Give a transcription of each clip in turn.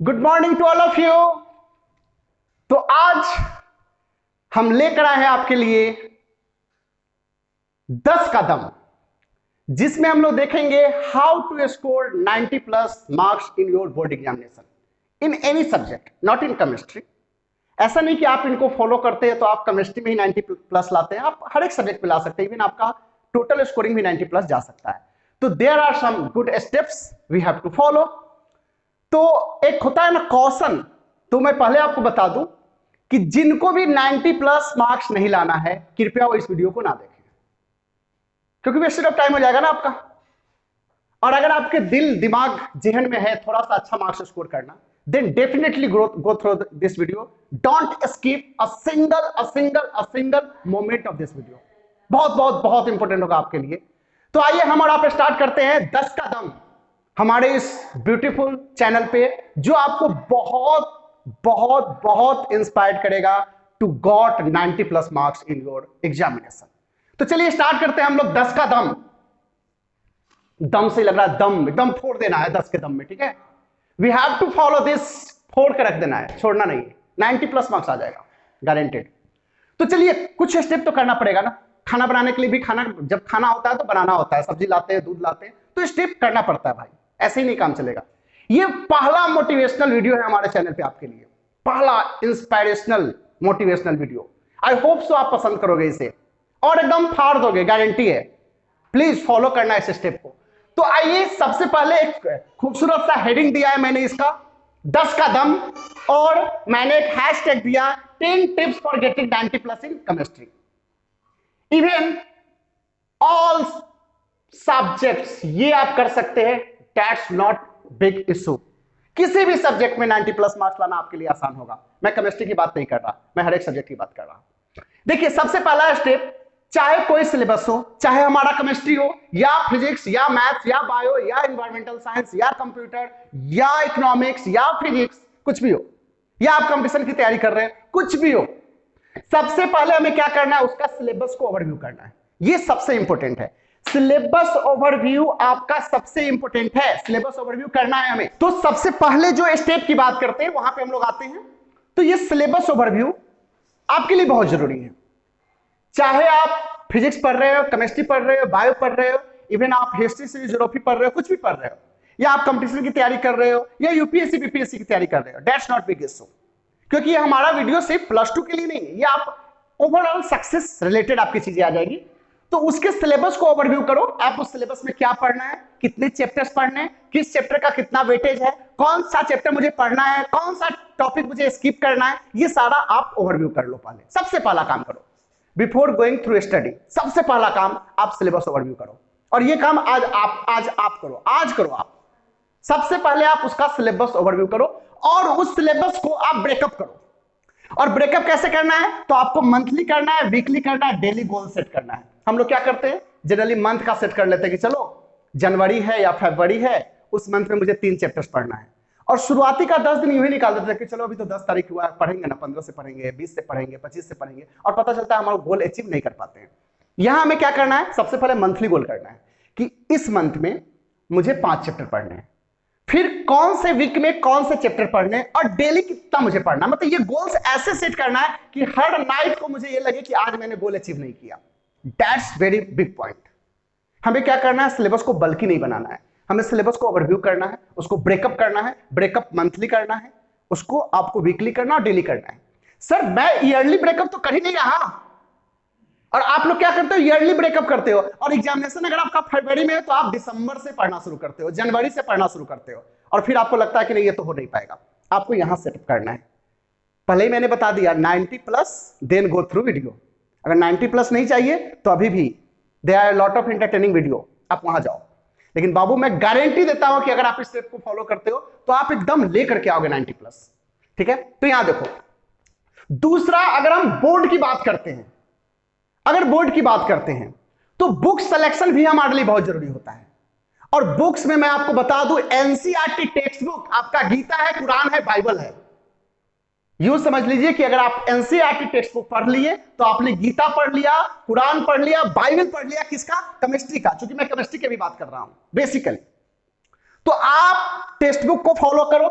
Good morning to all of you. तो आज हम लेकर आए हैं आपके लिए 10 कदम, जिसमें हम लोग देखेंगे how to score 90 plus marks in your board examination in any subject, not in chemistry. ऐसा नहीं कि आप इनको फॉलो करते हैं तो आप केमिस्ट्री में ही 90 प्लस लाते हैं, आप हर एक सब्जेक्ट पे ला सकते हैं। इवन आपका टोटल स्कोरिंग भी 90 प्लस जा सकता है। तो there are some good steps we have to follow. तो एक होता है ना कौशन, तो मैं पहले आपको बता दूं कि जिनको भी 90 प्लस मार्क्स नहीं लाना है कृपया वो इस वीडियो को ना देखें, क्योंकि वेस्टेड ऑफ टाइम हो जाएगा ना आपका। और अगर आपके दिल दिमाग जहन में है थोड़ा सा अच्छा मार्क्स स्कोर करना, then definitely go through this video. Don't skip a single moment of this video. बहुत बहुत बहुत इंपॉर्टेंट होगा आपके लिए। तो आइए हम और आप स्टार्ट करते हैं 10 कदम हमारे इस ब्यूटीफुल चैनल पे, जो आपको बहुत बहुत बहुत इंस्पायर करेगा to got 90 plus marks in your examination. तो चलिए स्टार्ट करते हैं हम लोग 10 का दम। दम से लग रहा है दम एकदम फोड़ देना है 10 के दम में, ठीक है। We have to follow this, फोड़ के रख देना है, छोड़ना नहीं है। 90 प्लस मार्क्स आ जाएगा गारंटेड। तो चलिए कुछ स्टेप तो करना पड़ेगा ना। खाना बनाने के लिए भी जब खाना होता है तो बनाना होता है, सब्जी लाते हैं, दूध लाते हैं, तो स्टेप करना पड़ता है भाई, ऐसे ही नहीं काम चलेगा। ये पहला मोटिवेशनल वीडियो है हमारे चैनल पे आपके लिए, पहला inspirational motivational video. I hope so आप पसंद करोगे इसे और एकदम फाड़ दोगे, गारंटी है। प्लीज फॉलो करना इस स्टेप को। तो आइए सबसे पहले एक खूबसूरत सा हेडिंग दिया है मैंने इसका 10 का दम, और मैंने एक हैशटैग दिया 10 tips for getting 90 plus in chemistry. Even all subjects ये आप कर सकते हैं, दैट्स नॉट बिग इशू। किसी भी सब्जेक्ट में 90 प्लस मार्क्स लाना आपके लिए आसान होगा। मैं केमिस्ट्री की बात नहीं कर रहा, मैं हर एक सब्जेक्ट की बात कर रहा हूं। देखिए सबसे पहला स्टेप, चाहे कोई सिलेबस हो, चाहे हमारा केमिस्ट्री हो या फिजिक्स या मैथ्स या बायो या एनवायरमेंटल साइंस या कंप्यूटर या इकोनॉमिक्स या फिजिक्स, कुछ भी हो, या आप कंपटीशन की तैयारी कर रहे हैं, कुछ भी हो, सबसे पहले हमें क्या करना है, उसका सिलेबस को ओवरव्यू करना है। ये सबसे इंपॉर्टेंट है। सिलेबस ओवरव्यू आपका सबसे इंपॉर्टेंट है, सिलेबस ओवरव्यू करना है हमें। तो सबसे पहले जो स्टेप की बात करते हैं वहां पे हम लोग आते हैं। तो ये सिलेबस ओवरव्यू आपके लिए बहुत जरूरी है। चाहे आप फिजिक्स पढ़ रहे हो, केमिस्ट्री पढ़ रहे हो, बायो पढ़ रहे हो, इवन आप हिस्ट्री से ज्योग्राफी पढ़ रहे हो, कुछ भी पढ़ रहे हो, या आप कंपटीशन की तैयारी कर रहे हो, या यूपीएससी बीपीएससी की तैयारी कर रहे हो, दैट्स नॉट बिग इशू। क्योंकि ये हमारा वीडियो सिर्फ +2 के लिए नहीं है, ये आप ओवरऑल सक्सेस रिलेटेड आपकी चीजें आ जाएगी। तो उसके सिलेबस को ओवरव्यू करो, आप उस सिलेबस में क्या पढ़ना है, कितने चैप्टर्स पढ़ने हैं, किस चैप्टर का कितना वेटेज है, कौन सा चैप्टर मुझे पढ़ना है, कौन सा टॉपिक मुझे स्किप करना है, ये सारा आप ओवरव्यू कर लो। पहले सबसे पहला काम करो बिफोर गोइंग थ्रू स्टडी, सबसे पहला काम आप सिलेबस ओवरव्यू करो। और ये काम आज आप करो, आज करो आप। सबसे पहले आप उसका सिलेबस ओवरव्यू करो और उस सिलेबस को आप ब्रेकअप करो। और ब्रेकअप कैसे करना है, तो आपको मंथली करना है, वीकली करना है, डेली गोल सेट करना है। हम लोग क्या करते हैं, जनरली मंथ का सेट कर लेते हैं कि चलो जनवरी है या फरवरी है, उस मंथ में मुझे 3 चैप्टर्स पढ़ना है। और शुरुआती का 10 दिन यूं ही निकाल देते हैं कि चलो अभी तो 10 तारीख हुआ है, पढ़ेंगे ना, 15 से पढ़ेंगे, 20 से पढ़ेंगे, 25 से पढ़ेंगे, और पता चलता है हमारा गोल अचीव नहीं कर पाते हैं। यहां हमें क्या करना है, सबसे पहले मंथली गोल करना है कि इस मंथ में मुझे 5 चैप्टर पढ़ने हैं, फिर कौन से वीक में कौन से चैप्टर पढ़ने, और डेली कितना मुझे पढ़ना। मतलब ये गोल्स ऐसे सेट करना है कि हर नाइट को मुझे ये लगे कि आज मैंने गोल अचीव नहीं किया। That's very big point. हमें क्या करना है, सिलेबस को बल्कि नहीं बनाना है, हमें सिलेबस को ओवरव्यू करना है, उसको ब्रेकअप करना है। ब्रेकअप मंथली करना है, उसको आपको वीकली करना और डेली करना है। सर मैं ईयरली ब्रेकअप तो कर ही नहीं रहा, और आप लोग क्या करते हो, ईयरली ब्रेकअप करते हो। और एग्जामिनेशन अगर आपका फरवरी में है तो आप दिसंबर से पढ़ना शुरू करते हो, जनवरी से पढ़ना शुरू करते हो, और फिर आपको लगता है कि नहीं ये तो हो नहीं पाएगा। आपको यहां सेटअप करना है। पहले ही मैंने बता दिया 90 plus then go through video. अगर 90 प्लस नहीं चाहिए तो अभी भी there are lot of entertaining video, आप वहां जाओ। लेकिन बाबू मैं गारंटी देता हूं कि अगर आप इस स्टेप को फॉलो करते हो तो आप एकदम लेकर के आओगे 90 प्लस, ठीक है। तो यहां देखो, दूसरा, अगर हम बोर्ड की बात करते हैं, अगर बोर्ड की बात करते हैं तो बुक सिलेक्शन भी हमारे लिए बहुत जरूरी होता है। और बुक्स में मैं आपको बता दूं, एनसीईआरटी टेक्स्ट बुक आपका गीता है, कुरान है, बाइबल है। यूं समझ लीजिए कि अगर आप एनसीईआरटी टेक्स्ट बुक पढ़ लिए तो आपने गीता पढ़ लिया, कुरान पढ़ लिया, बाइबल पढ़ लिया। किसका, केमिस्ट्री का, क्योंकि मैं केमिस्ट्री की भी बात कर रहा हूं बेसिकली। तो आप टेक्स्ट बुक को फॉलो करो,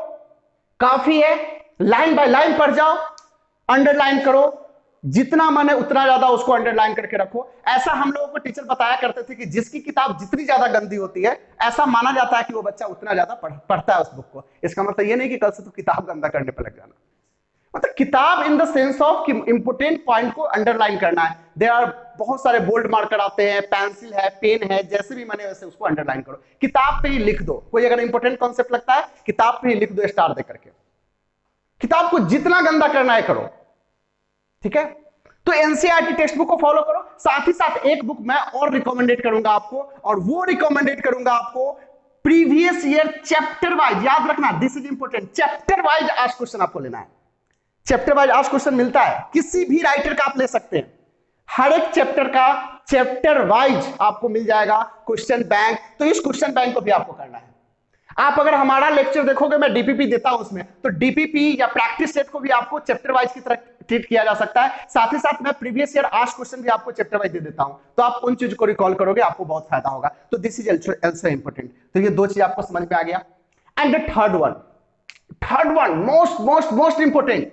काफी है, लाइन बाय लाइन पढ़ जाओ, अंडरलाइन करो, जितना मन है उतना ज्यादा उसको अंडरलाइन करके रखो। ऐसा हम लोगों को टीचर बताया करते थे कि जिसकी किताब जितनी ज्यादा गंदी होती है ऐसा माना जाता है कि वो बच्चा उतना ज्यादा पढ़ता है उस बुक को। इसका मतलब ये नहीं कि कल से तो किताब गंदा करने पर लग जाना, मतलब किताब इन द सेंस ऑफ कि इंपोर्टेंट पॉइंट को अंडरलाइन करना है। दे आर बहुत सारे बोल्ड मार्कर आते हैं, पेंसिल है, पेन है, जैसे भी मने वैसे उसको अंडरलाइन करो, किताब पे ही लिख दो। कोई अगर इंपोर्टेंट कॉन्सेप्ट लगता है किताब पे ही लिख दो स्टार दे करके। किताब को जितना गंदा करना है करो, ठीक है। तो एनसीईआरटी टेक्स्ट बुक को फॉलो करो। साथ ही साथ एक बुक मैं और रिकमेंडेड करूंगा आपको, और वो रिकमेंडेड करूंगा आपको प्रीवियस ईयर चैप्टर वाइज। याद रखना, this is important, chapter wise आज क्वेश्चन आपको लेना है। चैप्टर वाइज आज क्वेश्चन मिलता है, किसी भी राइटर का आप ले सकते हैं, हर एक चैप्टर का चैप्टर वाइज आपको मिल जाएगा क्वेश्चन बैंक। तो इस क्वेश्चन बैंक को भी आपको करना है। आप अगर हमारा लेक्चर देखोगे, मैं डीपीपी देता हूं उसमें, तो डीपीपी या प्रैक्टिस सेट को भी आपको चैप्टर वाइज की तरह ट्रीट किया जा सकता है। साथ ही साथ मैं प्रीवियस ईयर आज क्वेश्चन भी आपको चैप्टर वाइज दे देता हूं, तो आप उन चीज को रिकॉल करोगे, आपको बहुत फायदा होगा। तो दिस इज आल्सो इंपोर्टेंट। तो ये दो चीज आपको समझ में आ गया। And the third one most important,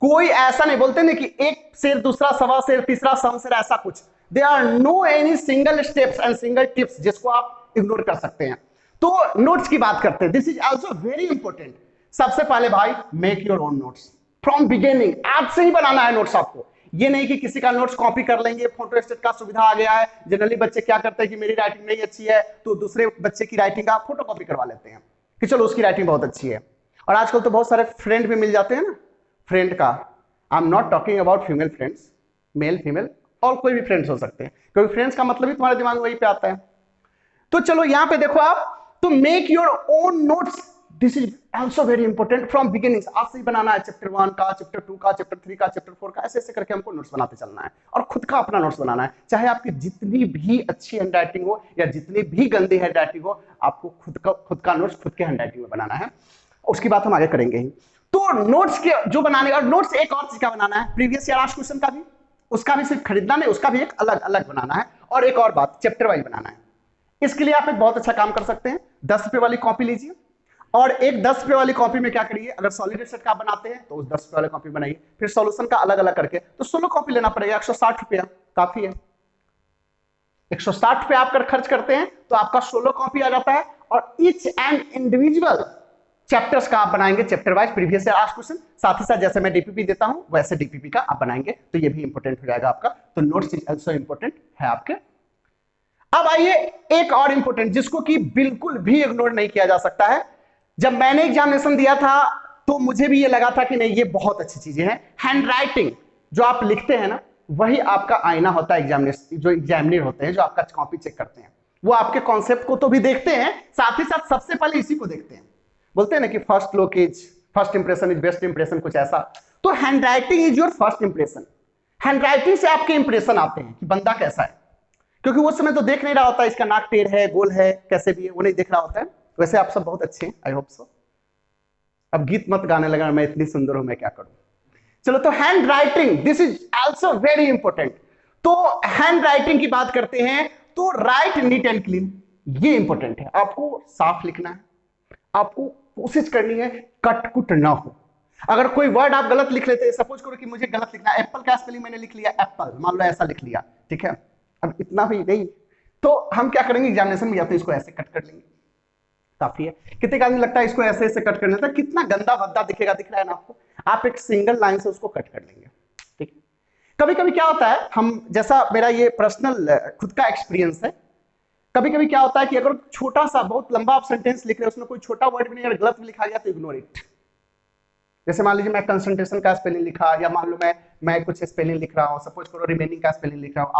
कोई ऐसा नहीं, बोलते नहीं कि एक शेर दूसरा सवा शेर तीसरा समशेर, ऐसा कुछ। There are no any single steps and single tips जिसको आप इग्नोर कर सकते हैं। तो नोट्स की बात करते हैं, this is also very important. सबसे पहले भाई make your own notes from beginning, आज से ही बनाना है नोट्स आपको। ये नहीं कि किसी का नोट्स कॉपी कर लेंगे, फोटो स्टेट का सुविधा आ गया है। जनरली बच्चे क्या करते हैं कि मेरी राइटिंग नहीं अच्छी है तो दूसरे बच्चे की राइटिंग का फोटो कॉपी करवा लेते हैं कि चलो उसकी राइटिंग बहुत अच्छी है। और आजकल तो बहुत सारे फ्रेंड भी मिल जाते हैं ना, फ्रेंड का, I am not talking about female friends, male female और कोई भी फ्रेंड्स हो सकते हैं, क्योंकि फ्रेंड्स का मतलब ही तुम्हारे दिमाग में वही पे आता है। तो चलो यहां पे देखो आप, तो make your own notes, this is also very important from beginning. आज से ही बनाना है, चैप्टर 1 का, चैप्टर 2 का, चैप्टर 3 का, चैप्टर 4 का, ऐसे ऐसे करके हमको नोट्स बनाते चलना है और खुद का अपना नोट्स बनाना है। चाहे आपकी जितनी भी अच्छी हैंडराइटिंग हो या जितनी भी गंदी हैंडराइटिंग हो, आपको खुद का नोट्स खुद के हैंडराइटिंग में बनाना है। उसकी बात हम आगे करेंगे ही। तो नोट्स के जो बनाने, और नोट्स एक और चीज का बनाना है, प्रीवियस ईयर आज क्वेश्चन का भी, उसका भी सिर्फ खरीदना नहीं, उसका भी एक अलग अलग बनाना है। और एक और बात, चैप्टर वाइज बनाना है। इसके लिए आप एक बहुत अच्छा काम कर सकते हैं, 10 रुपए वाली कॉपी लीजिए और एक 10 रुपए वाली कॉपी में क्या करिए, अगर सॉलिड सेट का बनाते हैं तो उस 10 रुपए वाली कॉपी बनाइए, फिर सॉल्यूशन का अलग अलग करके, तो 16 कॉपी लेना पड़ेगा, 160 रुपया काफी है। 160 रुपया आप अगर खर्च करते हैं तो आपका 16 कॉपी आ जाता है, और ईच एंड इंडिविजुअल चैप्टर्स का आप बनाएंगे चैप्टर वाइज, प्रीवियस ईयर आज क्वेश्चन। साथ ही साथ जैसे मैं डीपीपी देता हूं वैसे डीपीपी का आप बनाएंगे, तो ये भी इंपॉर्टेंट हो जाएगा आपका। तो नोट्स इज आल्सो इंपॉर्टेंट है आपके। अब आइए एक और इंपॉर्टेंट, जिसको कि बिल्कुल भी इग्नोर नहीं किया जा सकता है। जब मैंने एग्जामिनेशन दिया था तो मुझे भी ये लगा था कि नहीं ये बहुत अच्छी चीजें हैं। हैंडराइटिंग जो आप लिखते हैं ना, वही आपका आईना होता है। एग्जामिनेशन जो एग्जामिनर होते हैं, जो आपका कॉपी चेक करते हैं, वो आपके कॉन्सेप्ट को तो भी देखते हैं, साथ ही साथ सबसे पहले इसी को देखते हैं। बोलते हैं ना कि first look is first impression is best impression, कुछ ऐसा। तो handwriting is your first impression. Handwriting से आपके इंप्रेशन आते हैं कि बंदा कैसा है, क्योंकि उस समय तो देख नहीं रहा होता इसका नाक टेढ़ है, गोल है, कैसे भी है, वो नहीं देख रहा होता है। वैसे आप सब बहुत अच्छे हैं, आई होप सो। अब गीत मत गाने लगा, मैं इतनी सुंदर हूं, मैं क्या करूं। चलो, तो hand writing, this is also very important. तो हैंड राइटिंग की बात करते हैं तो राइट नीट एंड क्लीन, ये इंपॉर्टेंट है। आपको साफ लिखना है, आपको कोशिश करनी है कट कुट ना हो। अगर कोई वर्ड आप गलत लिख लेते हैं, सपोज करो कि मुझे गलत लिखना है, एप्पल का स्पेलिंग मैंने लिख लिया एप्पल, मान लो ऐसा लिख लिया, ठीक है, अब इतना भी नहीं, तो हम क्या करेंगे एग्जामिनेशन में, या तो इसको ऐसे कट कर लेंगे, काफी है। कितने का आदमी लगता है इसको ऐसे ऐसे कट करने था, कितना गंदा भद्दा दिखेगा, दिख रहा है ना आपको, आप एक सिंगल लाइन से उसको कट कर लेंगे, ठीक है। कभी कभी क्या होता है, हम जैसा मेरा ये पर्सनल खुद का एक्सपीरियंस है, कभी कभी क्या होता है कि अगर छोटा सा बहुत लंबा आप सेंटेंस लिख रहे हो, उसमें कोई छोटा वर्ड भी नहीं, अगर गलत भी लिखा गया तो इग्नोर इट। जैसे मान लीजिए मैं कंसंट्रेशन का स्पेलिंग लिखा, या मान लो मैं कुछ स्पेलिंग लिख रहा हूं, सपोज करो रिमेनिंग का स्पेलिंग लिख रहा हूं,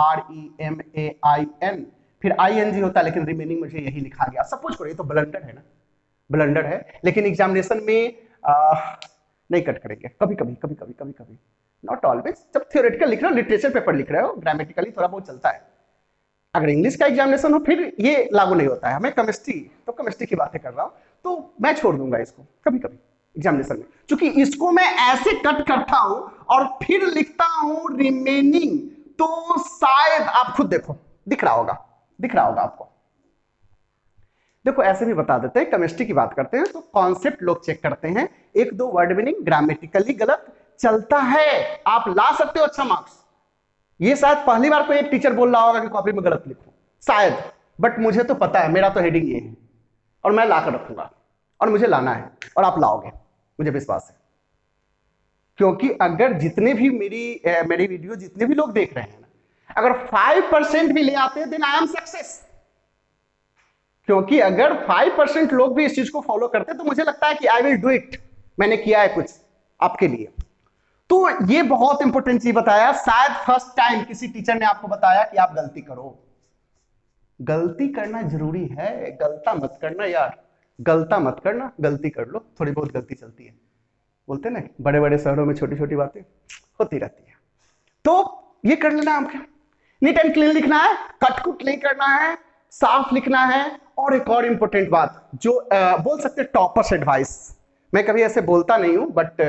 REMAIN, फिर ING होता है, लेकिन रिमेनिंग मुझे यही लिखा गया, सपोज करो, ये तो ब्लंडर है ना, ब्लंडर है। लेकिन एग्जामिनेशन में नहीं कट करेंगे, कभी कभी, नॉट ऑलवेज। जब थियोरेटिकल लिख रहे हो, लिटरेचर पेपर लिख रहे हो, ग्रामेटिकली थोड़ा बहुत चलता है। अगर इंग्लिश का एग्जामिनेशन हो फिर ये लागू नहीं होता है। हमें केमिस्ट्री की बातें कर रहा हूं, तो मैं छोड़ दूंगा इसको कभी कभी एग्जामिनेशन में, क्योंकि इसको मैं ऐसे कट करता हूं और फिर लिखता हूं रिमेनिंग, तो शायद आप खुद देखो, दिख रहा होगा आपको। देखो ऐसे भी बता देते हैं, केमिस्ट्री की बात करते हैं तो कॉन्सेप्ट लोग चेक करते हैं, एक दो वर्ड मीनिंग ग्रामेटिकली गलत चलता है, आप ला सकते हो अच्छा मार्क्स। ये शायद पहली बार कोई एक टीचर बोल रहा होगा कि कॉपी में गलत लिखो, शायद, बट मुझे तो पता है, मेरा तो हेडिंग ये है और मैं ला कर रखूंगा और मुझे लाना है और आप लाओगे, मुझे विश्वास है। क्योंकि अगर जितने भी मेरी वीडियो जितने भी लोग देख रहे हैं ना, अगर 5% भी ले आते हैं देन आई एम सक्सेस। क्योंकि अगर 5% लोग भी इस चीज को फॉलो करते हैं तो मुझे लगता है कि आई विल डू इट, मैंने किया है कुछ आपके लिए। तो ये बहुत इंपॉर्टेंट चीज बताया, शायद फर्स्ट टाइम किसी टीचर ने आपको बताया कि आप गलती करो। गलती करना जरूरी है, गलता मत करना यार, गलता मत करना, गलती कर लो, थोड़ी बहुत गलती चलती है, बोलते ना बड़े बड़े शहरों में छोटी छोटी बातें होती रहती है। तो ये कर लेना आपके, नीट एंड क्लीन लिखना है, कट कुट नहीं करना है, साफ लिखना है। और एक और इंपॉर्टेंट बात जो बोल सकते टॉपर्स एडवाइस, मैं कभी ऐसे बोलता नहीं हूं but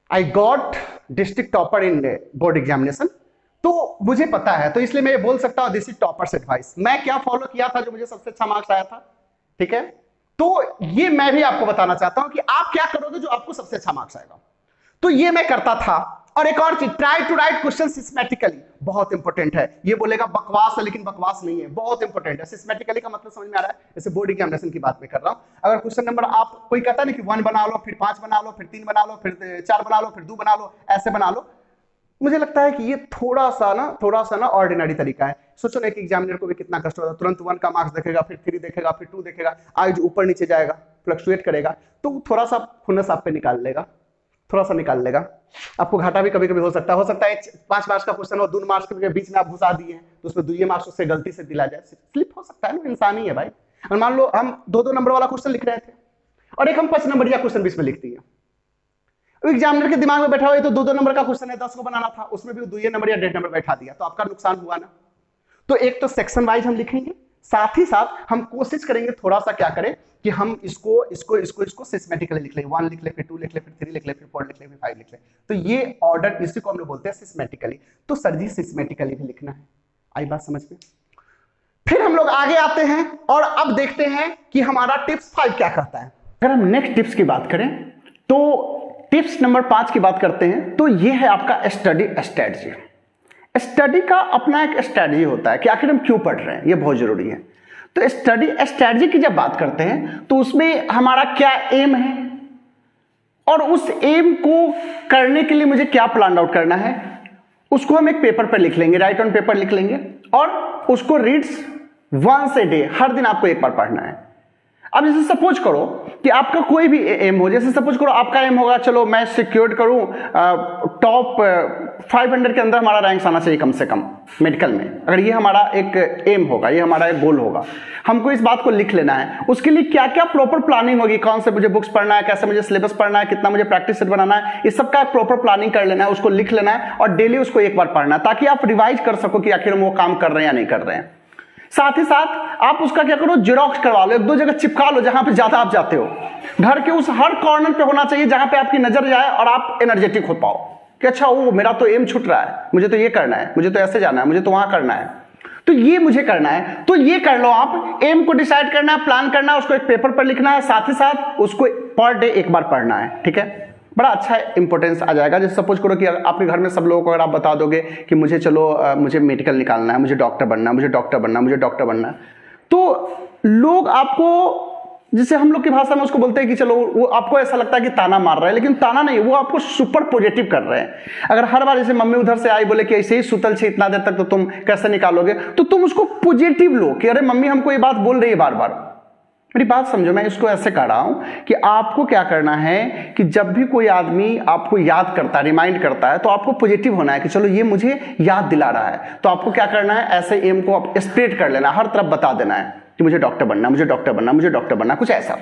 I got district topper in board examination, तो मुझे पता है, तो इसलिए मैं ये बोल सकता हूं दिस इज टॉपर्स एडवाइस। मैं क्या फॉलो किया था जो मुझे सबसे अच्छा मार्क्स आया था, ठीक है, तो ये मैं भी आपको बताना चाहता हूं कि आप क्या करोगे जो आपको सबसे अच्छा मार्क्स आएगा। तो ये मैं करता था। और एक और चीज, try to right question systematically, बहुत इंपॉर्टेंट है। ये बोलेगा बकवास है, लेकिन बकवास नहीं है, बहुत इंपॉर्टेंट है। सिस्टेमेटिकली का मतलब समझ में आ रहा है, जैसे बोर्ड एग्जामिनेशन की बात में कर रहा हूं। अगर क्वेश्चन नंबर आप कोई कहता नहीं कि 1 बना लो, फिर 5 बना लो, फिर 3 बना लो, फिर 4 बना लो, फिर 2 बना लो, ऐसे बना लो, मुझे लगता है कि ये थोड़ा सा ना ऑर्डिनरी तरीका है। सोचो ना, एक एग्जामिनर को भी कितना कष्ट होता है, तुरंत 1 का मार्क्स देखेगा, फिर 3 देखेगा, फिर 2 देखेगा, आज ऊपर नीचे जाएगा, फ्लक्चुएट करेगा, तो थोड़ा सा खुन्नस आप पे निकाल लेगा, थोड़ा सा निकाल लेगा। आपको घाटा भी कभी कभी हो सकता है 5 मार्क्स का क्वेश्चन हो, 2 मार्क्स के बीच में आप घुसा दिए तो उसमें 2 मार्क्स उससे गलती से दिला जाए, स्लिप हो सकता है ना, इंसान ही है भाई। और मान लो हम 2 नंबर वाला क्वेश्चन लिख रहे थे और एक हम 5 नंबर या क्वेश्चन बीच में लिख दिए, एग्जामिनर के दिमाग में बैठा हुआ तो 2 नंबर का क्वेश्चन है, 10 को बनाना था, उसमें भी 2 नंबर या 1.5 नंबर बैठा दिया, तो आपका नुकसान हुआ ना। तो एक तो सेक्शन वाइज हम लिखेंगे, साथ ही साथ हम कोशिश करेंगे थोड़ा सा क्या करें कि हम इसको सिस्टेमेटिकली लिख ले, 1 लिख ले, फिर 2 लिख ले, फिर 3 लिख ले, फिर 4 लिख ले, फिर 5 लिख ले। तो ये ऑर्डर, इसी को हम लोग बोलते हैं सिस्टेमेटिकली। तो सर जी सिस्टेमेटिकली भी लिखना है, आई बात समझ में। फिर हम लोग आगे आते हैं और अब देखते हैं कि हमारा टिप्स 5 क्या कहता है। अगर हम नेक्स्ट टिप्स की बात करें तो टिप्स नंबर 5 की बात करते हैं, तो ये है आपका स्टडी स्ट्रेटजी। स्टडी का अपना एक स्ट्रेटजी होता है कि आखिर हम क्यों पढ़ रहे हैं, ये बहुत जरूरी है। तो स्टडी स्ट्रेटजी की जब बात करते हैं तो उसमें हमारा क्या एम है और उस एम को करने के लिए मुझे क्या प्लान आउट करना है, उसको हम एक पेपर पर लिख लेंगे, राइट ऑन पेपर लिख लेंगे और उसको रीड्स वंस ए डे, हर दिन आपको एक बार पढ़ना है। अब जैसे सपोज करो कि आपका कोई भी एम हो, जैसे सपोज करो आपका एम होगा चलो मैं सिक्योर करूं टॉप 500 के अंदर हमारा रैंक आना चाहिए कम से कम मेडिकल में, अगर ये हमारा एक एम होगा, ये हमारा एक गोल होगा, हमको इस बात को लिख लेना है। उसके लिए क्या क्या प्रॉपर प्लानिंग होगी, कौन से मुझे बुक्स पढ़ना है, कैसे मुझे सिलेबस पढ़ना है, कितना मुझे प्रैक्टिस सेट बनाना है, इस सब का प्रॉपर प्लानिंग कर लेना है, उसको लिख लेना है और डेली उसको एक बार पढ़ना है, ताकि आप रिवाइज कर सको कि आखिर हम वो काम कर रहे हैं या नहीं कर रहे हैं। साथ ही साथ आप उसका क्या करो, जेरोक्स करवा लो, 1-2 जगह चिपका लो जहां पे ज्यादा आप जाते हो, घर के उस हर कॉर्नर पे होना चाहिए जहां पे आपकी नजर जाए और आप एनर्जेटिक हो पाओ कि अच्छा वो मेरा तो एम छूट रहा है, मुझे तो ये करना है, मुझे तो ऐसे जाना है, मुझे तो वहां करना है, तो ये मुझे करना है। तो ये कर लो आप, एम को डिसाइड करना है, प्लान करना है, उसको एक पेपर पर लिखना है, साथ ही साथ उसको पर डे एक बार पढ़ना है, ठीक है, बड़ा अच्छा इंपॉर्टेंस आ जाएगा। जैसे सपोज करो कि आपके घर में सब लोगों को अगर आप बता दोगे कि मुझे चलो मुझे मेडिकल निकालना है, मुझे डॉक्टर बनना है, मुझे डॉक्टर बनना है, मुझे डॉक्टर बनना है, तो लोग आपको, जिसे हम लोग की भाषा में उसको बोलते हैं कि चलो, वो आपको ऐसा लगता है कि ताना मार रहा है, लेकिन ताना नहीं, वो आपको सुपर पॉजिटिव कर रहे हैं। अगर हर बार जैसे मम्मी उधर से आई बोले कि ऐसे ही सुतल छे इतना देर तक तो तुम कैसे निकालोगे, तो तुम उसको पॉजिटिव लो कि अरे मम्मी हमको ये बात बोल रही है बार बार। मेरी बात समझो, मैं इसको ऐसे कर रहा हूं कि आपको क्या करना है कि जब भी कोई आदमी आपको याद करता है, रिमाइंड करता है, तो आपको पॉजिटिव होना है कि चलो ये मुझे याद दिला रहा है। तो आपको क्या करना है, ऐसे एम को आप स्प्रेड कर लेना, हर तरफ बता देना है कि मुझे डॉक्टर बनना, मुझे डॉक्टर बनना, मुझे डॉक्टर बनना, कुछ ऐसा।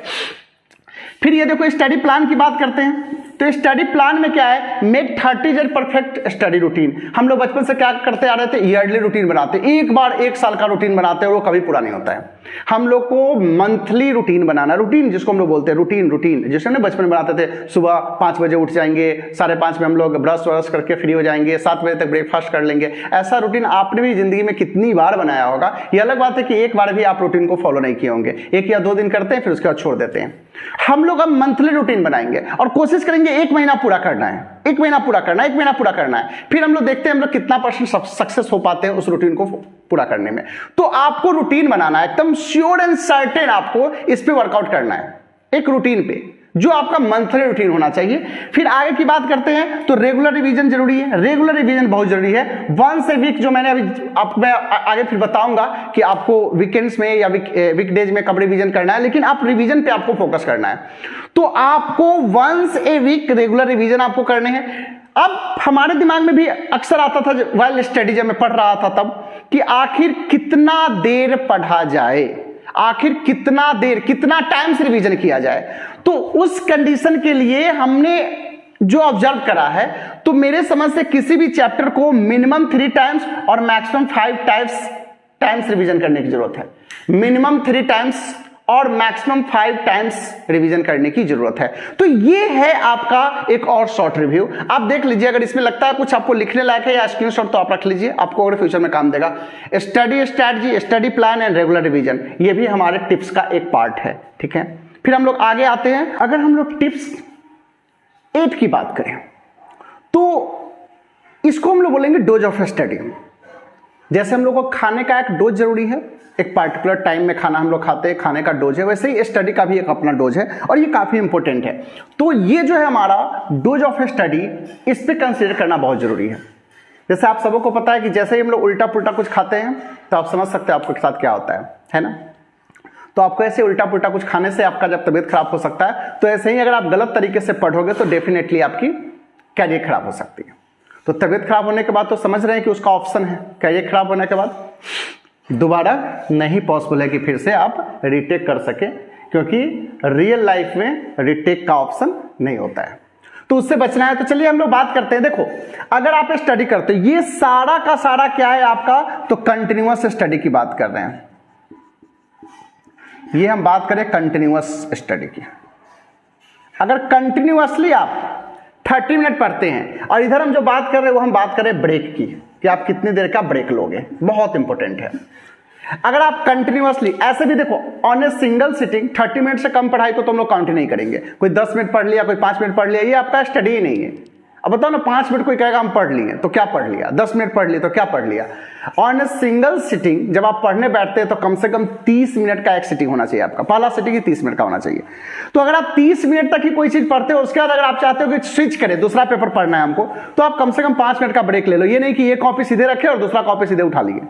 फिर ये देखो स्टडी प्लान की बात करते हैं, तो स्टडी प्लान में क्या है, make 30 days perfect study routine. हम लोग बचपन से क्या करते आ रहे थे, ईयरली रूटीन बनाते, एक बार 1 साल का रूटीन बनाते हैं और वो कभी पूरा नहीं होता है। हम लोग को मंथली रूटीन बनाना, रूटीन जिसको हम लोग बोलते हैं रूटीन जैसे ना बचपन में बनाते थे, सुबह 5 बजे उठ जाएंगे, 5:30 में हम लोग ब्रश व्रश करके फ्री हो जाएंगे, 7 बजे तक ब्रेकफास्ट कर लेंगे। ऐसा रूटीन आपने भी जिंदगी में कितनी बार बनाया होगा। ये अलग बात है कि एक बार भी आप रूटीन को फॉलो नहीं किए होंगे, 1 या 2 दिन करते हैं फिर उसके बाद छोड़ देते हैं। हम लोग अब मंथली रूटीन बनाएंगे और कोशिश करेंगे 1 महीना पूरा करना है, 1 महीना पूरा करना है, 1 महीना पूरा करना है। फिर हम लोग देखते हैं हम लोग कितना % सक्सेस हो पाते हैं उस रूटीन को पूरा करने में। तो आपको रूटीन बनाना है, एकदम श्योर एंड सर्टेन आपको इस पे वर्कआउट करना है, एक रूटीन पे, जो आपका मंथली रूटीन होना चाहिए। फिर आगे की बात करते हैं तो रेगुलर रिवीजन जरूरी है, रेगुलर रिवीजन बहुत जरूरी है। वंस ए वीक, जो मैंने अभी आपको मैं आगे फिर बताऊंगा कि आपको वीकेंड्स में या वीकडेज में कब रिवीजन करना है, लेकिन आप रिवीजन पे आपको फोकस करना है। तो आपको once a week regular revision आपको करने हैं। अब हमारे दिमाग में भी अक्सर आता था वाइल स्टडी, जब मैं पढ़ रहा था तब, कि आखिर कितना देर पढ़ा जाए, आखिर कितना देर, कितना टाइम से रिवीजन किया जाए। तो उस कंडीशन के लिए हमने जो ऑब्जर्व करा है, तो मेरे समझ से किसी भी चैप्टर को मिनिमम 3 टाइम्स और मैक्सिमम 5 टाइम्स रिवीजन करने की जरूरत है। मिनिमम 3 टाइम्स और मैक्सिमम 5 टाइम्स रिवीजन करने की जरूरत है। तो ये है आपका एक और शॉर्ट रिव्यू। आप देख लीजिए, अगर इसमें लगता है कुछ आपको लिखने लायक है या स्क्रीनशॉट, तो आप रख लीजिए, आपको अगर फ्यूचर में काम देगा। Study strategy, study plan and regular revision, ये भी हमारे टिप्स का एक पार्ट है, ठीक है। फिर हम लोग आगे आते हैं। अगर हम लोग टिप्स 8 की बात करें तो इसको हम लोग बोलेंगे डोज ऑफ स्टडी। जैसे हम लोग को खाने का एक डोज जरूरी है, एक पार्टिकुलर टाइम में खाना हम लोग खाते हैं, खाने का डोज है, वैसे ही स्टडी का भी एक अपना डोज है और ये काफी इंपॉर्टेंट है। तो ये जो है हमारा डोज ऑफ स्टडी, इस पे कंसीडर करना बहुत जरूरी है। जैसे आप सबों को पता है कि जैसे ही हम लोग उल्टा पुल्टा कुछ खाते हैं तो आप समझ सकते हैं आपके साथ क्या होता है ना। तो आपको ऐसे उल्टा पुल्टा कुछ खाने से आपका जब तबीयत खराब हो सकता है, तो ऐसे ही अगर आप गलत तरीके से पढ़ोगे तो डेफिनेटली आपकी कैरियर खराब हो सकती है। तो तबीयत खराब होने के बाद तो समझ रहे हैं कि उसका ऑप्शन है, कैरियर खराब होने के बाद दोबारा नहीं पॉसिबल है कि फिर से आप रीटेक कर सके, क्योंकि रियल लाइफ में रीटेक का ऑप्शन नहीं होता है। तो उससे बचना है। तो चलिए हम लोग बात करते हैं। देखो, अगर आप स्टडी करते हो, ये सारा का सारा क्या है आपका, तो कंटिन्यूअस स्टडी की बात कर रहे हैं। ये हम बात करें कंटिन्यूअस स्टडी की। अगर कंटिन्यूअसली आप 30 मिनट पढ़ते हैं, और इधर हम जो बात कर रहे हैं वो हम बात करें ब्रेक की, कि आप कितनी देर का ब्रेक लोगे, बहुत इंपॉर्टेंट है। अगर आप कंटिन्यूअसली ऐसे भी देखो, on a single sitting 30 minute से कम पढ़ाई को तो हम लोग काउंट नहीं करेंगे। कोई 10 मिनट पढ़ लिया, कोई 5 मिनट पढ़ लिया, ये आपका स्टडी ही नहीं है। अब बताओ ना, 5 मिनट कोई कहेगा हम पढ़ लिए तो क्या पढ़ लिया, 10 मिनट पढ़ लिए तो क्या पढ़ लिया। ऑन ए सिंगल सिटिंग जब आप पढ़ने बैठते हैं तो कम से कम 30 मिनट का एक सिटिंग होना चाहिए आपका, पहला सिटिंग ही 30 मिनट का होना चाहिए। तो अगर आप 30 मिनट तक ही कोई चीज पढ़ते हो, उसके बाद अगर आप चाहते हो कि स्विच करें, दूसरा पेपर पढ़ना है हमको, तो आप कम से कम 5 मिनट का ब्रेक ले लो। ये नहीं कि ये कॉपी सीधे रखे और दूसरा कॉपी सीधे उठा लिए,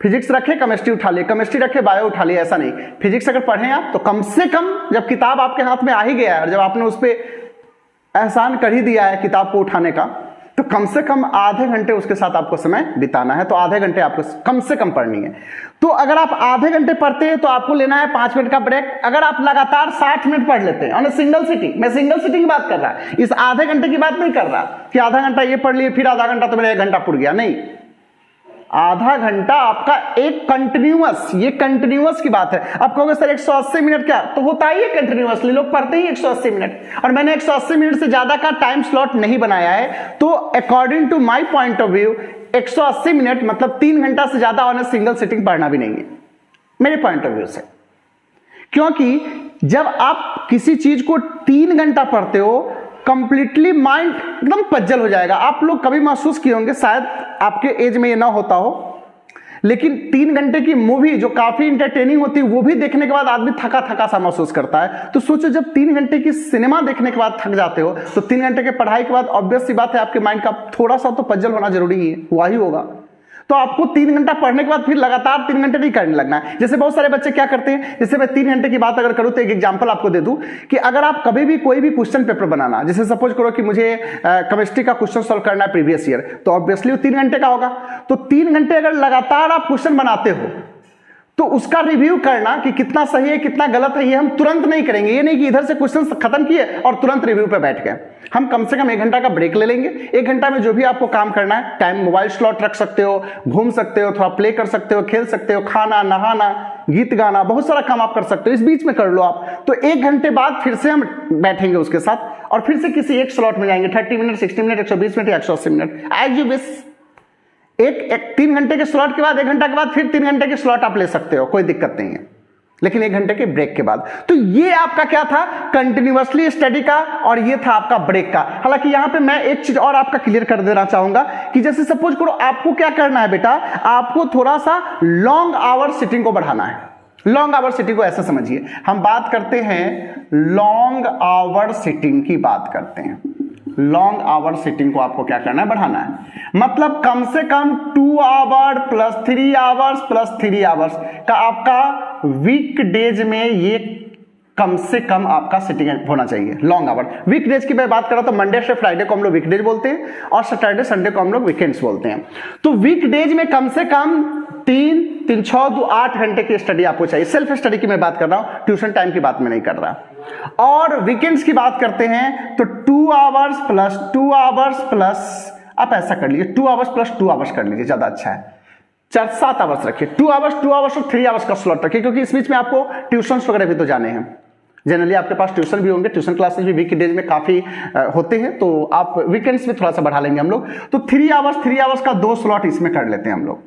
फिजिक्स रखे केमिस्ट्री उठा लिए, केमिस्ट्री रखे बायो उठा लिए, ऐसा नहीं। फिजिक्स अगर पढ़े आप तो कम से कम, जब किताब आपके हाथ में आ ही गया है और जब आपने उस पर एहसान कर ही दिया है किताब को उठाने का, तो कम से कम आधे घंटे उसके साथ आपको समय बिताना है। तो आधे घंटे आपको कम से कम पढ़नी है। तो अगर आप आधे घंटे पढ़ते हैं तो आपको लेना है 5 मिनट का ब्रेक। अगर आप लगातार 60 मिनट पढ़ लेते हैं ऑन सिंगल सिटिंग, मैं सिंगल सिटिंग की बात कर रहा, इस आधे घंटे की बात नहीं कर रहा कि आधा घंटा ये पढ़ लिए फिर आधा घंटा तो मेरा 1 घंटा पुड़ गया, नहीं। आधा घंटा आपका एक कंटिन्यूअस, ये कंटिन्यूअस की बात है। आप कहोगे सर 180 मिनट क्या, तो होता ही है कंटिन्यूअसली, लोग पढ़ते ही 180 मिनट, और मैंने 180 मिनट से ज्यादा का टाइम स्लॉट नहीं बनाया है। तो according to my point of view 180 minute मतलब 3 घंटा से ज्यादा ऑन सिंगल सिटिंग पढ़ना भी नहीं है मेरे पॉइंट ऑफ व्यू से। क्योंकि जब आप किसी चीज को 3 घंटा पढ़ते हो, कंप्लीटली माइंड एकदम पज्जल हो जाएगा। आप लोग कभी महसूस किए होंगे, शायद आपके एज में ये ना होता हो, लेकिन 3 घंटे की मूवी जो काफी इंटरटेनिंग होती है, वो भी देखने के बाद आदमी थका थका सा महसूस करता है। तो सोचो, जब 3 घंटे की सिनेमा देखने के बाद थक जाते हो, तो 3 घंटे के पढ़ाई के बाद ऑब्वियस सी बात है आपके माइंड का थोड़ा सा तो पज्जल होना जरूरी ही है, हुआ ही होगा। तो आपको 3 घंटा पढ़ने के बाद फिर लगातार 3 घंटे नहीं करने लगना है। जैसे बहुत सारे बच्चे क्या करते हैं, जैसे मैं 3 घंटे की बात अगर करूं तो एक एग्जांपल आपको दे दूं कि अगर आप कभी भी कोई भी क्वेश्चन पेपर बनाना, जैसे सपोज करो कि मुझे केमिस्ट्री का क्वेश्चन सॉल्व करना है प्रीवियस ईयर, तो ऑब्वियसली वो 3 घंटे का होगा। तो 3 घंटे अगर लगातार आप क्वेश्चन बनाते हो तो उसका रिव्यू करना कि कितना सही है कितना गलत है, ये हम तुरंत नहीं करेंगे। ये नहीं कि इधर से क्वेश्चन खत्म किए और तुरंत रिव्यू पे बैठ गए। हम कम से कम 1 घंटा का ब्रेक ले लेंगे। 1 घंटा में जो भी आपको काम करना है, टाइम मोबाइल स्लॉट रख सकते हो, घूम सकते हो, थोड़ा प्ले कर सकते हो, खेल सकते हो, खाना नहाना गीत गाना, बहुत सारा काम आप कर सकते हो, इस बीच में कर लो आप। तो 1 घंटे बाद फिर से हम बैठेंगे उसके साथ और फिर से किसी एक स्लॉट में जाएंगे, 30 मिनट, 60 मिनट, 120 मिनट या 180 मिनट, एज यू विश। एक 3 घंटे के स्लॉट के बाद 1 घंटा के बाद फिर 3 घंटे के स्लॉट आप ले सकते हो, कोई दिक्कत नहीं है, लेकिन 1 घंटे के ब्रेक के बाद। तो ये आपका क्या था, कंटिन्यूअसली स्टडी का, और ये था आपका ब्रेक का। हालांकि यहां पे मैं एक चीज और आपका क्लियर कर देना चाहूंगा कि जैसे सपोज करो आपको क्या करना है बेटा, आपको थोड़ा सा लॉन्ग आवर सिटिंग को बढ़ाना है। लॉन्ग आवर सिटिंग को ऐसा समझिए, हम बात करते हैं लॉन्ग आवर सिटिंग की बात करते हैं। लॉन्ग आवर सिटिंग को आपको क्या करना है, बढ़ाना है। मतलब कम से कम 2 hour plus 3 hours plus 3 hours का आपका वीक डेज में ये कम से कम आपका सिटिंग होना चाहिए, लॉन्ग आवर। वीक डेज की मैं बात कर रहा हूं तो मंडे से फ्राइडे को हम लोग वीकडेज बोलते हैं और सैटरडे संडे को हम लोग वीकेंड्स बोलते हैं। तो वीक डेज में कम से कम 3 6 2 8 घंटे की स्टडी आपको चाहिए। सेल्फ स्टडी की मैं बात कर रहा हूं, ट्यूशन टाइम की बात मैं नहीं कर रहा। और वीकेंड्स की बात करते हैं तो 2 आवर्स प्लस 2 आवर्स प्लस, आप ऐसा कर लीजिए 2 आवर्स प्लस 2 आवर्स कर लीजिए, ज्यादा अच्छा है। 7 आवर्स रखिए, 2 आवर्स और 3 आवर्स का स्लॉट रखिए, क्योंकि इस बीच में आपको ट्यूशन वगैरह भी तो जाने हैं। जनरली आपके पास ट्यूशन भी होंगे, ट्यूशन क्लासेस भी वीक डेज में काफी होते हैं, तो आप वीकेंड्स में थोड़ा सा बढ़ा लेंगे हम लोग। तो 3 आवर्स का 2 स्लॉट इसमें कर लेते हैं हम लोग।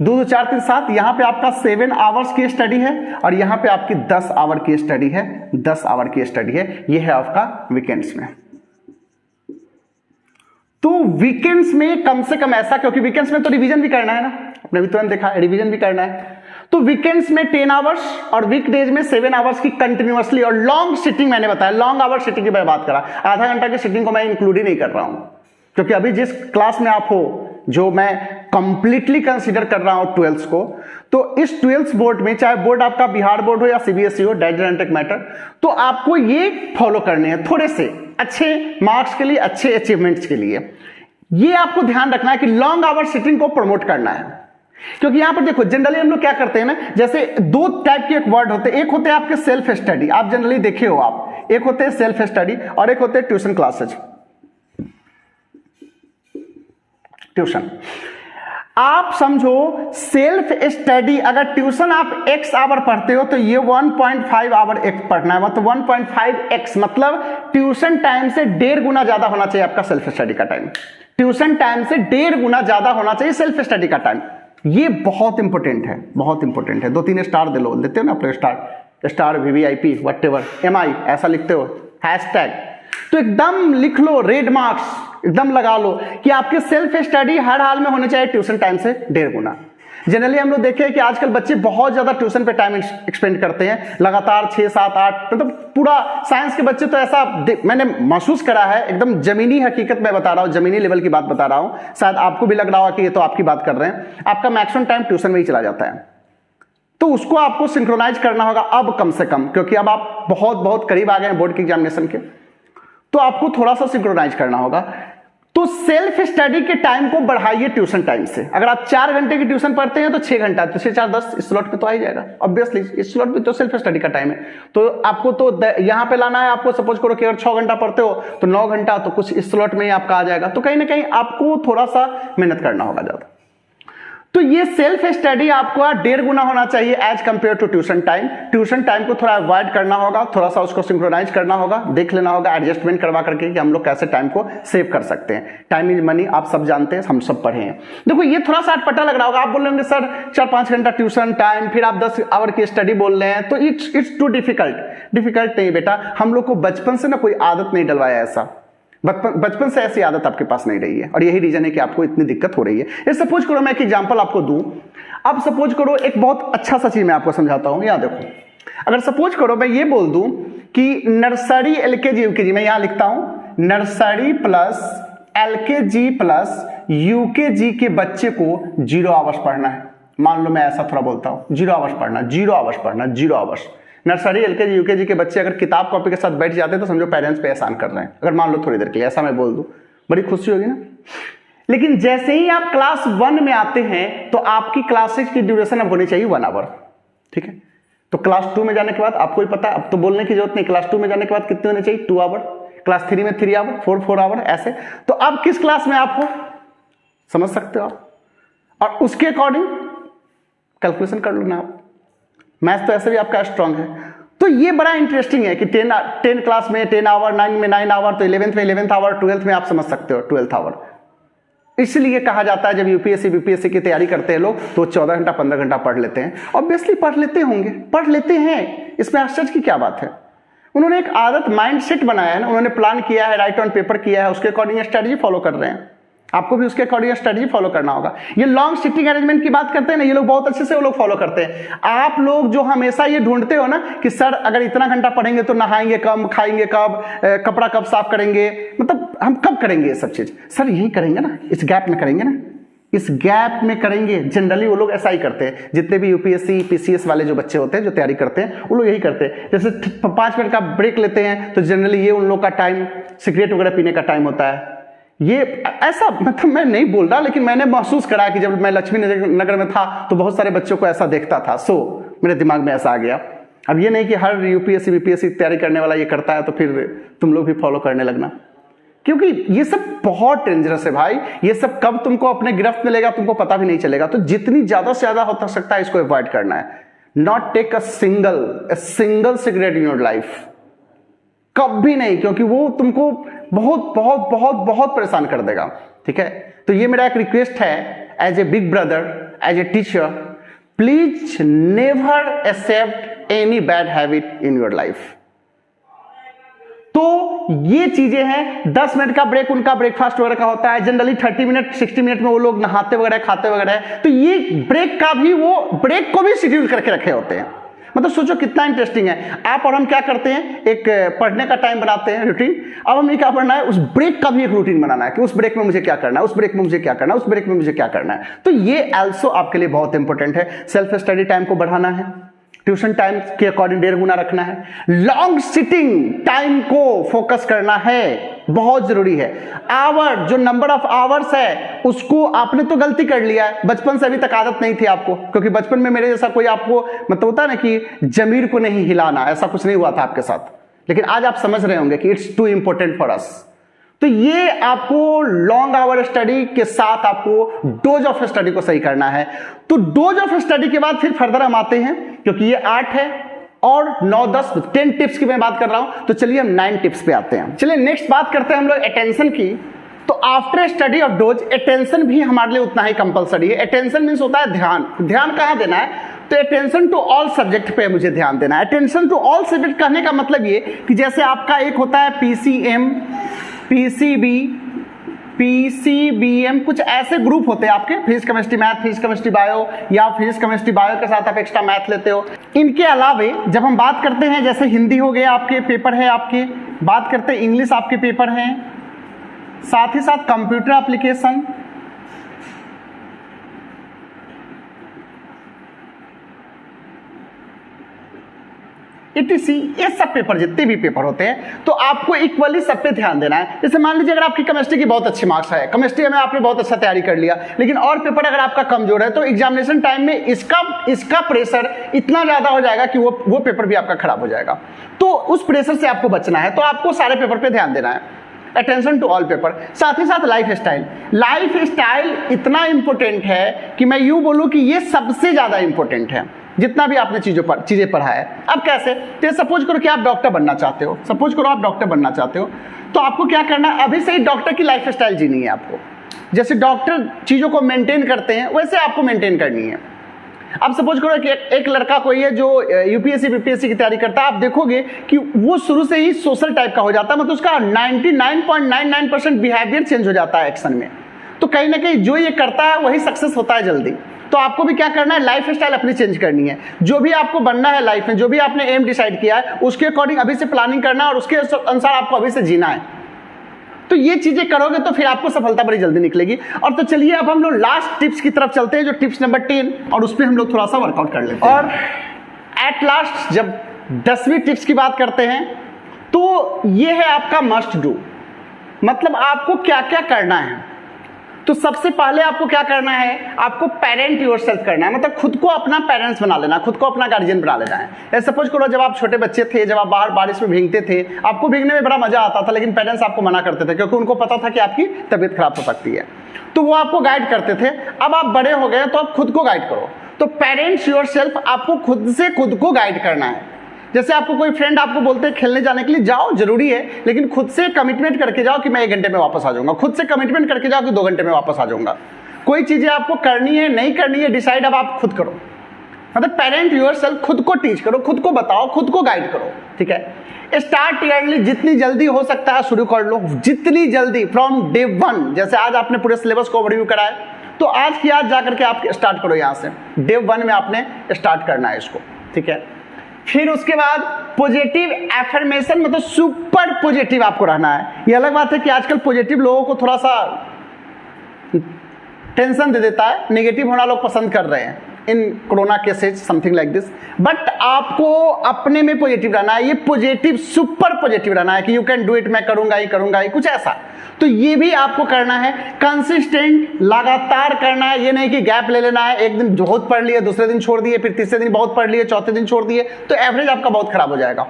2 2 4 3 7, यहां पे आपका 7 आवर्स की स्टडी है और यहां पे आपकी 10 आवर की स्टडी है, 10 आवर की स्टडी है। ये है आपका वीकेंड्स में। तो वीकेंड्स में कम से कम ऐसा, क्योंकि वीकेंड्स में तो रिवीजन भी करना है ना, आपने भी तुरंत देखा रिवीजन भी करना है। तो वीकेंड्स में 10 आवर्स और वीकडेज में 7 आवर्स की कंटिन्यूअसली और लॉन्ग सिटिंग, मैंने बताया लॉन्ग आवर सिटिंग की मैं बात कर रहा, आधा घंटा की सिटिंग को मैं इंक्लूड ही नहीं कर रहा हूं, क्योंकि अभी जिस क्लास में आप हो, जो मैं कंप्लीटली कंसीडर कर रहा हूं 12th को, तो इस 12th बोर्ड में, चाहे बोर्ड आपका बिहार बोर्ड हो या सीबीएसई हो, डायरेक्ट मैटर, तो आपको ये फॉलो करने हैं थोड़े से अच्छे मार्क्स के लिए, अच्छे अचीवमेंट्स के लिए। ये आपको ध्यान रखना है कि लॉन्ग आवर सिटिंग को प्रमोट करना है, क्योंकि यहां पर देखो जनरली हम लोग क्या करते हैं ना, जैसे 2 टाइप के एक वर्ड होते हैं, एक होते हैं आपके सेल्फ स्टडी, आप जनरली देखे हो आप, एक होते हैं सेल्फ स्टडी और एक होते हैं ट्यूशन क्लासेज। ट्यूशन आप समझो, सेल्फ स्टडी अगर ट्यूशन आप x आवर पढ़ते हो तो ये 1.5 आवर x पढ़ना है, मतलब 1.5x, मतलब ट्यूशन टाइम से 1.5 गुना ज्यादा होना चाहिए आपका सेल्फ स्टडी का टाइम। ट्यूशन टाइम से 1.5 गुना ज्यादा होना चाहिए सेल्फ स्टडी का टाइम। ये बहुत इंपॉर्टेंट है, बहुत इंपॉर्टेंट है। 2-3 स्टार दे लो, देते हो ना आप लोग स्टार VVIP व्हाटएवर MI ऐसा लिखते हो, हैशटैग, तो एकदम लिख लो, रेड मार्क्स एकदम लगा लो कि आपके सेल्फ स्टडी हर हाल में होने चाहिए ट्यूशन टाइम से 1.5 गुना। जनरली हम लोग देखें कि आजकल बच्चे बहुत ज्यादा ट्यूशन पे टाइम एक्सपेंड करते हैं, लगातार 6 7 8, मतलब पूरा साइंस के बच्चे तो ऐसा मैंने महसूस करा है, एकदम जमीनी हकीकत मैं बता रहा हूं, जमीनी लेवल की बात बता रहा हूं, शायद आपको भी लग रहा होगा कि ये तो आपकी बात कर रहे हैं, आपका मैक्सिमम टाइम ट्यूशन में ही चला जाता है। तो उसको आपको सिंक्रोनाइज करना होगा अब कम से कम, क्योंकि अब आप बहुत बहुत करीब आ गए हैं बोर्ड के एग्जामिनेशन के, तो आपको थोड़ा सा सिंक्रोनाइज करना होगा। तो सेल्फ स्टडी के टाइम को बढ़ाइए ट्यूशन टाइम से। अगर आप 4 घंटे की ट्यूशन पढ़ते हैं तो 6 घंटा, तो 6 4 10 इस स्लॉट में तो आ ही जाएगा ऑब्वियसली। इस स्लॉट में तो सेल्फ स्टडी का टाइम है, तो आपको तो यहां पे लाना है। आपको सपोज करो कि अगर 6 घंटा पढ़ते हो तो 9 घंटा तो कुछ इस स्लॉट में ही आपका आ जाएगा। तो कहीं ना कहीं आपको थोड़ा सा मेहनत करना होगा ज्यादा। तो ये सेल्फ स्टडी आपको 1.5 गुना होना चाहिए as compare to tuition time. Tuition time को थोड़ा अवॉइड करना होगा, थोड़ा सा उसको सिंक्रोनाइज करना होगा, देख लेना होगा एडजस्टमेंट करवा करके कि हम लोग कैसे टाइम को सेव कर सकते हैं। टाइम इज मनी, आप सब जानते हैं, हम सब पढ़े हैं। देखो ये थोड़ा सा अटपटा लग रहा होगा, आप बोल रहे सर 4-5 घंटा ट्यूशन टाइम, फिर आप 10 आवर की स्टडी बोल रहे हैं, तो इट्स टू डिफिकल्ट नहीं बेटा। हम लोग को बचपन से ना कोई आदत नहीं डलवाया ऐसा, बचपन से ऐसी आदत आपके पास नहीं रही है, और यही रीजन है कि आपको इतनी दिक्कत हो रही है। सपोज करो मैं एक एग्जांपल आपको दूं, अब सपोज करो एक बहुत अच्छा सा चीज मैं आपको समझाता हूं। यहां देखो, अगर सपोज करो मैं ये बोल दूं कि नर्सरी LKG UKG, मैं यहां लिखता हूं nursery plus LKG plus UKG के बच्चे को 0 आवर्स पढ़ना है। मान लो मैं ऐसा थोड़ा बोलता हूं, 0 आवर्स पढ़ना, 0 आवर्स पढ़ना, 0 आवर्स। नर्सरी LKG UKG के बच्चे अगर किताब कॉपी के साथ बैठ जाते हैं तो समझो पेरेंट्स पे एहसान कर रहे हैं। अगर मान लो थोड़ी देर के लिए ऐसा मैं बोल दूं, बड़ी खुशी होगी ना। लेकिन जैसे ही आप क्लास 1 में आते हैं तो आपकी क्लासेज की ड्यूरेशन अब होनी चाहिए 1 आवर, ठीक है। तो क्लास 2 में जाने के बाद आपको ही पता, अब तो बोलने की जरूरत नहीं, क्लास 2 में जाने के बाद कितने होने चाहिए, 2 आवर। क्लास 3 में 3 आवर, 4 आवर, ऐसे। तो अब किस क्लास में आप हो समझ सकते हो आप, और उसके अकॉर्डिंग कैलकुलेशन कर लो ना आप, मैथ्स तो ऐसे भी आपका स्ट्रांग है। तो ये बड़ा इंटरेस्टिंग है कि 10 क्लास में 10 आवर, 9 में 9 आवर, तो 11th में 11th आवर, 12th में आप समझ सकते हो 12th आवर। इसलिए कहा जाता है जब यूपीएससी बीपीएससी की तैयारी करते हैं लोग तो 14 घंटा 15 घंटा पढ़ लेते हैं। ऑब्वियसली पढ़ लेते होंगे, पढ़ लेते हैं, इसमें आश्चर्य की क्या बात है। उन्होंने एक आदत माइंड सेट बनाया है ना, उन्होंने प्लान किया है, राइट ऑन पेपर किया है, उसके अकॉर्डिंग स्ट्रेटजी फॉलो कर रहे हैं। आपको भी उसके अकॉर्डिंग स्ट्रेटजी फॉलो करना होगा। ये लॉन्ग सिटिंग अरेंजमेंट की बात करते हैं ना, ये लोग बहुत अच्छे से वो लोग फॉलो करते हैं। आप लोग जो हमेशा ये ढूंढते हो ना कि सर अगर इतना घंटा पढ़ेंगे तो नहाएंगे कब, खाएंगे कब, कपड़ा कब साफ करेंगे, मतलब हम कब करेंगे ये सब चीज, सर यही करेंगे ना, इस गैप में करेंगे ना, इस गैप में करेंगे। जनरली वो लोग ऐसा ही करते हैं, जितने भी यूपीएससी पीसीएस वाले जो बच्चे होते हैं जो तैयारी करते हैं वो लोग यही करते हैं। जैसे 5 मिनट का ब्रेक लेते हैं तो जनरली ये उन लोग का टाइम सिगरेट वगैरह पीने का टाइम होता है। ये ऐसा, मतलब मैं नहीं बोल रहा, लेकिन मैंने महसूस करा कि जब मैं लक्ष्मी नगर में था तो बहुत सारे बच्चों को ऐसा देखता था, सो मेरे दिमाग में ऐसा आ गया। अब ये नहीं कि हर यूपीएससी बीपीएससी तैयारी करने वाला ये करता है तो फिर तुम लोग भी फॉलो करने लगना, क्योंकि ये सब बहुत डेंजरस है भाई। ये सब कब तुमको अपने गिरफ्त में लेगा तुमको पता भी नहीं चलेगा। तो जितनी ज्यादा से ज्यादा हो सकता है इसको अवॉइड करना है। Not take a single cigarette in your life, कभी नहीं, क्योंकि वो तुमको बहुत बहुत बहुत बहुत परेशान कर देगा। ठीक है, तो ये मेरा एक रिक्वेस्ट है as a big brother, as a teacher, please never accept any bad habit in your life. तो ये चीजें हैं। 10 मिनट का ब्रेक उनका ब्रेकफास्ट वगैरह का होता है, जनरली 30 मिनट 60 मिनट में वो लोग नहाते वगैरह खाते वगैरह, तो ये ब्रेक का भी वो ब्रेक को भी शेड्यूल करके रखे होते हैं। मतलब सोचो कितना इंटरेस्टिंग है। आप और हम क्या करते हैं, एक पढ़ने का टाइम बनाते हैं रूटीन, अब हमें क्या पढ़ना है, उस ब्रेक का भी एक रूटीन बनाना है कि उस ब्रेक में मुझे क्या करना है, उस ब्रेक में मुझे क्या करना है, उस ब्रेक में मुझे क्या करना है। तो ये ऑल्सो आपके लिए बहुत इंपॉर्टेंट है। सेल्फ स्टडी टाइम को बढ़ाना है, ट्यूशन टाइम के अकॉर्डिंग 1.5 गुना रखना है, लॉन्ग सिटिंग टाइम को फोकस करना है, बहुत जरूरी है। आवर, जो नंबर ऑफ आवर्स है उसको आपने तो गलती कर लिया है, बचपन से अभी तक आदत नहीं थी आपको, क्योंकि बचपन में मेरे जैसा कोई आपको मतलब होता है ना कि जमीर को नहीं हिलाना, ऐसा कुछ नहीं हुआ था आपके साथ, लेकिन आज आप समझ रहे होंगे कि it's two important for us. तो ये आपको लॉन्ग आवर स्टडी के साथ आपको डोज ऑफ स्टडी को सही करना है। तो डोज ऑफ स्टडी के बाद फिर फर्दर हम आते हैं, क्योंकि ये 8 है और 9, 10, 10 टिप्स की मैं बात कर रहा हूं, तो चलिए हम 9 टिप्स पे आते हैं। चलिए नेक्स्ट बात करते हैं हम लोग अटेंशन की। तो after study of dose attention भी हमारे लिए उतना ही कंपलसरी है। अटेंशन मीन्स होता है ध्यान। ध्यान कहां देना है, तो अटेंशन टू ऑल सब्जेक्ट पे मुझे ध्यान देना है। अटेंशन टू ऑल सब्जेक्ट कहने का मतलब ये कि जैसे आपका एक होता है पीसीएम, पीसीबी, पीसीबीएम, कुछ ऐसे ग्रुप होते हैं आपके, physics chemistry math, physics chemistry bio, या फिजिक्स केमिस्ट्री बायो के साथ आप एक्स्ट्रा मैथ लेते हो। इनके अलावे जब हम बात करते हैं, जैसे हिंदी हो गया आपके पेपर है, आपके बात करते हैं इंग्लिश आपके पेपर हैं, साथ ही साथ कंप्यूटर एप्लीकेशन, ETC, ये सब पेपर, जितने भी पेपर होते हैं, तो आपको इक्वली सब पे ध्यान देना है। जैसे मान लीजिए अगर आपकी केमिस्ट्री की बहुत अच्छी मार्क्स है, केमिस्ट्री में आपने बहुत अच्छा तैयारी कर लिया, लेकिन और पेपर अगर आपका कमजोर है, तो एग्जामिनेशन टाइम में इसका प्रेशर इतना ज्यादा हो जाएगा कि वो पेपर भी आपका खराब हो जाएगा। तो उस प्रेशर से आपको बचना है, तो आपको सारे पेपर पे ध्यान देना है। अटेंशन टू ऑल पेपर, साथ ही साथ लाइफ स्टाइल। लाइफ स्टाइल इतना इंपॉर्टेंट है कि मैं यूं बोलूं कि ये सबसे ज्यादा इंपॉर्टेंट है जितना भी आपने चीजें पढ़ा है। अब कैसे, तो सपोज करो कि आप डॉक्टर बनना चाहते हो, सपोज करो आप डॉक्टर बनना चाहते हो, तो आपको क्या करना है, अभी से ही डॉक्टर की लाइफ स्टाइल जीनी है आपको। जैसे डॉक्टर चीजों को मेंटेन करते हैं वैसे आपको मेंटेन करनी है। अब सपोज करो कि एक लड़का कोई है जो यूपीएससी बीपीएससी की तैयारी करता है, आप देखोगे कि वो शुरू से ही सोशल टाइप का हो जाता है, मतलब उसका 99.99% बिहेवियर चेंज हो जाता है एक्शन में। तो कहीं ना कहीं जो ये करता है वही सक्सेस होता है जल्दी। तो आपको भी क्या करना है, लाइफ स्टाइल अपनी चेंज करनी है। जो भी आपको बनना है लाइफ में, जो भी आपने एम डिसाइड किया है, उसके अकॉर्डिंग अभी से प्लानिंग करना है और उसके अनुसार आपको अभी से जीना है। तो ये चीजें करोगे तो फिर आपको सफलता बड़ी जल्दी निकलेगी। और तो चलिए अब हम लोग लास्ट टिप्स की तरफ चलते हैं, जो टिप्स नंबर 10, और उस पर हम लोग थोड़ा सा वर्कआउट कर लेते हैं। और एट लास्ट जब 10वीं टिप्स की बात करते हैं, तो ये है आपका मस्ट डू, मतलब आपको क्या क्या करना है। तो सबसे पहले आपको क्या करना है, आपको पेरेंट योरसेल्फ करना है, मतलब खुद को अपना पेरेंट्स बना लेना, खुद को अपना गार्जियन बना लेना है। सपोज करो जब आप छोटे बच्चे थे, जब आप बाहर बारिश में भीगते थे, आपको भीगने में बड़ा मजा आता था, लेकिन पेरेंट्स आपको मना करते थे क्योंकि उनको पता था कि आपकी तबीयत खराब हो सकती है, तो वो आपको गाइड करते थे। अब आप बड़े हो गए तो आप खुद को गाइड करो। तो पेरेंट्स योरसेल्फ, आपको खुद से खुद को गाइड करना है। जैसे आपको कोई फ्रेंड आपको बोलते हैं खेलने जाने के लिए, जाओ जरूरी है, लेकिन खुद से कमिटमेंट करके जाओ कि मैं 1 घंटे में वापस आ जाऊंगा, खुद से कमिटमेंट करके जाओ कि 2 घंटे में वापस आ जाऊंगा। कोई चीजें आपको करनी है नहीं करनी है डिसाइड अब आप खुद करो। मतलब पेरेंट योरसेल्फ, खुद को टीच करो, खुद को बताओ, खुद को गाइड करो, ठीक है। स्टार्ट ईयरली, जितनी जल्दी हो सकता है शुरू कर लो, जितनी जल्दी, फ्रॉम डे 1। जैसे आज आपने पूरे सिलेबस को ओवरव्यू करा है, तो आज की आज जाकर के आप स्टार्ट करो, यहां से डे 1 में आपने स्टार्ट करना है इसको, ठीक है। फिर उसके बाद पॉजिटिव एफर्मेशन, मतलब सुपर पॉजिटिव आपको रहना है। ये अलग बात है कि आजकल पॉजिटिव लोगों को थोड़ा सा टेंशन दे देता है, नेगेटिव होना लोग पसंद कर रहे हैं इन corona cases, something like this. But आपको अपने में पॉजिटिव रहना है, ये पॉजिटिव सुपर पॉजिटिव रहना है कि यू कैन डू इट, मैं करूंगा ही, कुछ ऐसा। तो ये भी आपको करना है, कंसिस्टेंट, लगातार करना है। ये नहीं कि गैप ले लेना है, एक दिन बहुत पढ़ लिए, दूसरे दिन छोड़ दिए, फिर तीसरे दिन बहुत पढ़ लिए, चौथे दिन छोड़ दिए, तो एवरेज आपका बहुत खराब हो जाएगा।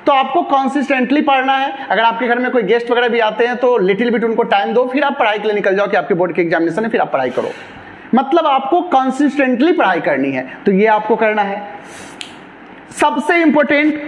तो आपको कंसिस्टेंटली पढ़ना है। अगर आपके घर में कोई गेस्ट वगैरह भी आते हैं तो लिटिल बिट उनको टाइम दो, फिर आप पढ़ाई के लिए निकल जाओ कि आपके बोर्ड के एग्जामिनेशन है, फिर आप पढ़ाई करो। मतलब आपको कंसिस्टेंटली पढ़ाई करनी है, तो ये आपको करना है। सबसे इंपॉर्टेंट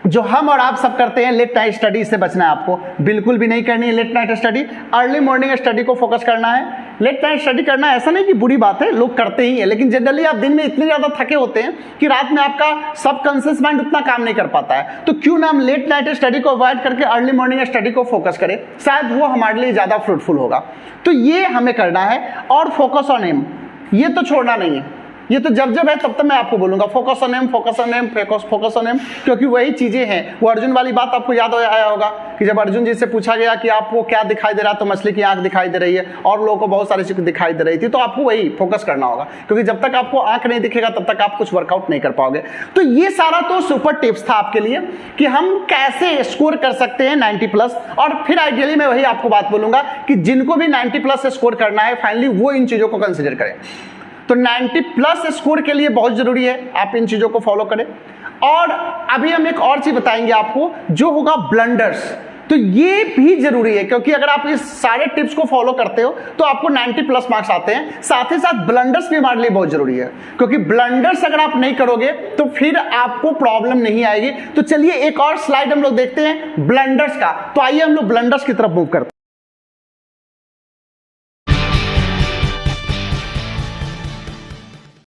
जो हम और आप सब करते हैं, लेट नाइट स्टडी से बचना है आपको, बिल्कुल भी नहीं करनी है late night study. Early morning study को फोकस करना है। लेट नाइट स्टडी करना ऐसा नहीं कि बुरी बात है, लोग करते ही है, लेकिन जनरली आप दिन में इतने ज्यादा थके होते हैं कि रात में आपका सबकॉन्शियस माइंड उतना काम नहीं कर पाता है। तो क्यों ना हम लेट नाइट स्टडी को अवॉइड करके अर्ली मॉर्निंग स्टडी को फोकस करें, शायद वो हमारे लिए ज्यादा फ्रूटफुल होगा। तो ये हमें करना है, और फोकस ऑन एम, ये तो छोड़ना नहीं है। ये तो जब जब है तब तक मैं आपको बोलूंगा focus on aim, focus on aim, focus on aim, क्योंकि वही चीजें हैं। वो अर्जुन वाली बात आपको याद आया होगा कि जब अर्जुन जी से पूछा गया कि आपको क्या दिखाई दे रहा है, तो मछली की आंख दिखाई दे रही है और लोगों को बहुत सारी चीजें दिखाई दे रही थी। तो आपको वही फोकस करना होगा, क्योंकि जब तक आपको आंख नहीं दिखेगा तब तक आप कुछ वर्कआउट नहीं कर पाओगे। तो ये सारा तो सुपर टिप्स था आपके लिए कि हम कैसे स्कोर कर सकते हैं 90+। और फिर आइडियली मैं वही आपको बात बोलूंगा कि जिनको भी 90+ स्कोर करना है, फाइनली वो इन चीजों को कंसिडर करें। तो 90+ स्कोर के लिए बहुत जरूरी है आप इन चीजों को फॉलो करें। और अभी हम एक और चीज बताएंगे आपको, जो होगा ब्लंडर्स। तो ये भी जरूरी है, क्योंकि अगर आप इस सारे टिप्स को फॉलो करते हो तो आपको 90+ मार्क्स आते हैं। साथ ही साथ ब्लंडर्स भी हमारे लिए बहुत जरूरी है, क्योंकि ब्लंडर्स अगर आप नहीं करोगे तो फिर आपको प्रॉब्लम नहीं आएगी। तो चलिए एक और स्लाइड हम लोग देखते हैं ब्लंडर्स का। तो आइए हम लोग ब्लंडर्स की तरफ मूव करते हैं।